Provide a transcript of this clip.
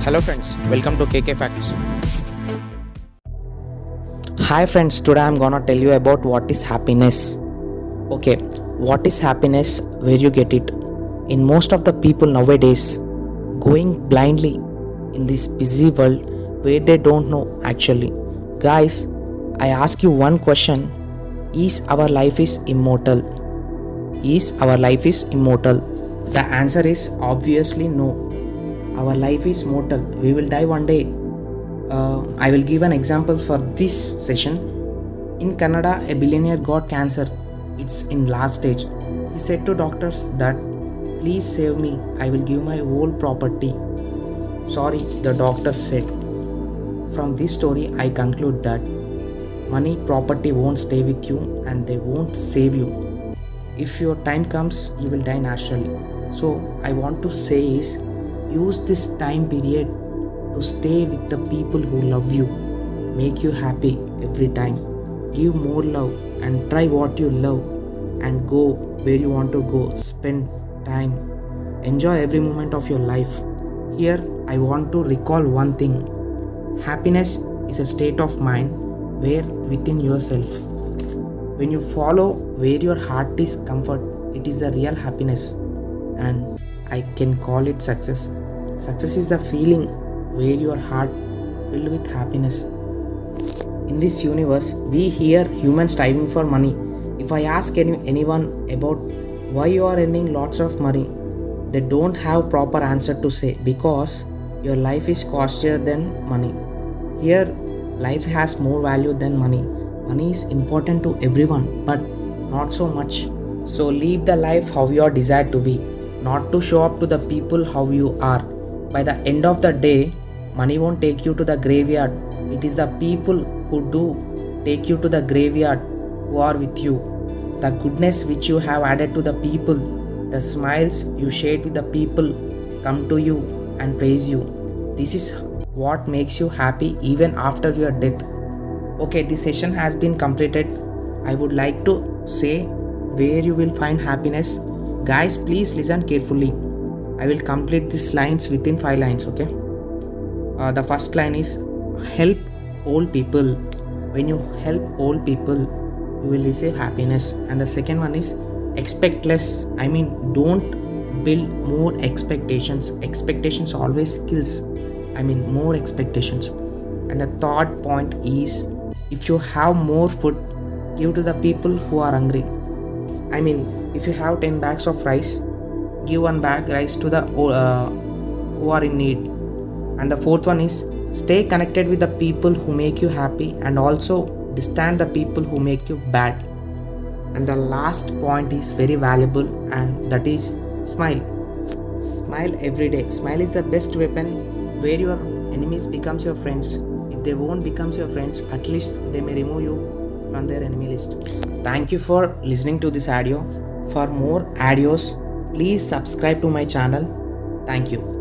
Hello friends, welcome to KK Facts. Hi friends, today I'm gonna tell you about what is happiness. Okay, what is happiness? Where you get it? In most of the people nowadays, going blindly in this busy world where they don't know actually. Guys, I ask you one question: Is our life is immortal? Is our life is immortal? The answer is obviously no. Our life is mortal. We will die one day. I will give an example for this session. In Canada, a billionaire got cancer. It's in last stage. He said to doctors that, please save me. I will give my whole property. Sorry, the doctor said. From this story, I conclude that money, property won't stay with you and they won't save you. If your time comes, you will die naturally. So I want to say is, use this time period to stay with the people who love you, make you happy every time. Give more love and try what you love and go where you want to go. Spend time. Enjoy every moment of your life. Here, I want to recall one thing. Happiness is a state of mind where within yourself. When you follow where your heart is comfort, it is the real happiness. And I can call it success. Success is the feeling where your heart filled with happiness. In this universe, we hear humans striving for money. If I ask anyone about why you are earning lots of money, they don't have proper answer to say, because your life is costlier than money. Here, life has more value than money. Money is important to everyone, but not so much. So live the life how you are desired to be, not to show up to the people how you are. By the end of the day, money won't take you to the graveyard. It is the people who do take you to the graveyard who are with you. The goodness which you have added to the people, the smiles you shared with the people come to you and praise you. This is what makes you happy even after your death. Okay, this session has been completed. I would like to say where you will find happiness. Guys, please listen carefully. I will complete these lines within 5 lines, okay? The first line is, help old people. When you help old people, you will receive happiness. And the second one is, expect less. I mean, don't build more expectations. Expectations always kills. I mean, more expectations. And the third point is, if you have more food, give to the people who are hungry. I mean, if you have 10 bags of rice, give 1 bag rice to the who are in need. And the fourth one is, stay connected with the people who make you happy and also distance the people who make you bad. And the last point is very valuable, and that is, smile. Smile every day. Smile is the best weapon where your enemies becomes your friends. If they won't become your friends, at least they may remove you from their enemy list. Thank you for listening to this audio. For more audios, please subscribe to my channel. Thank you.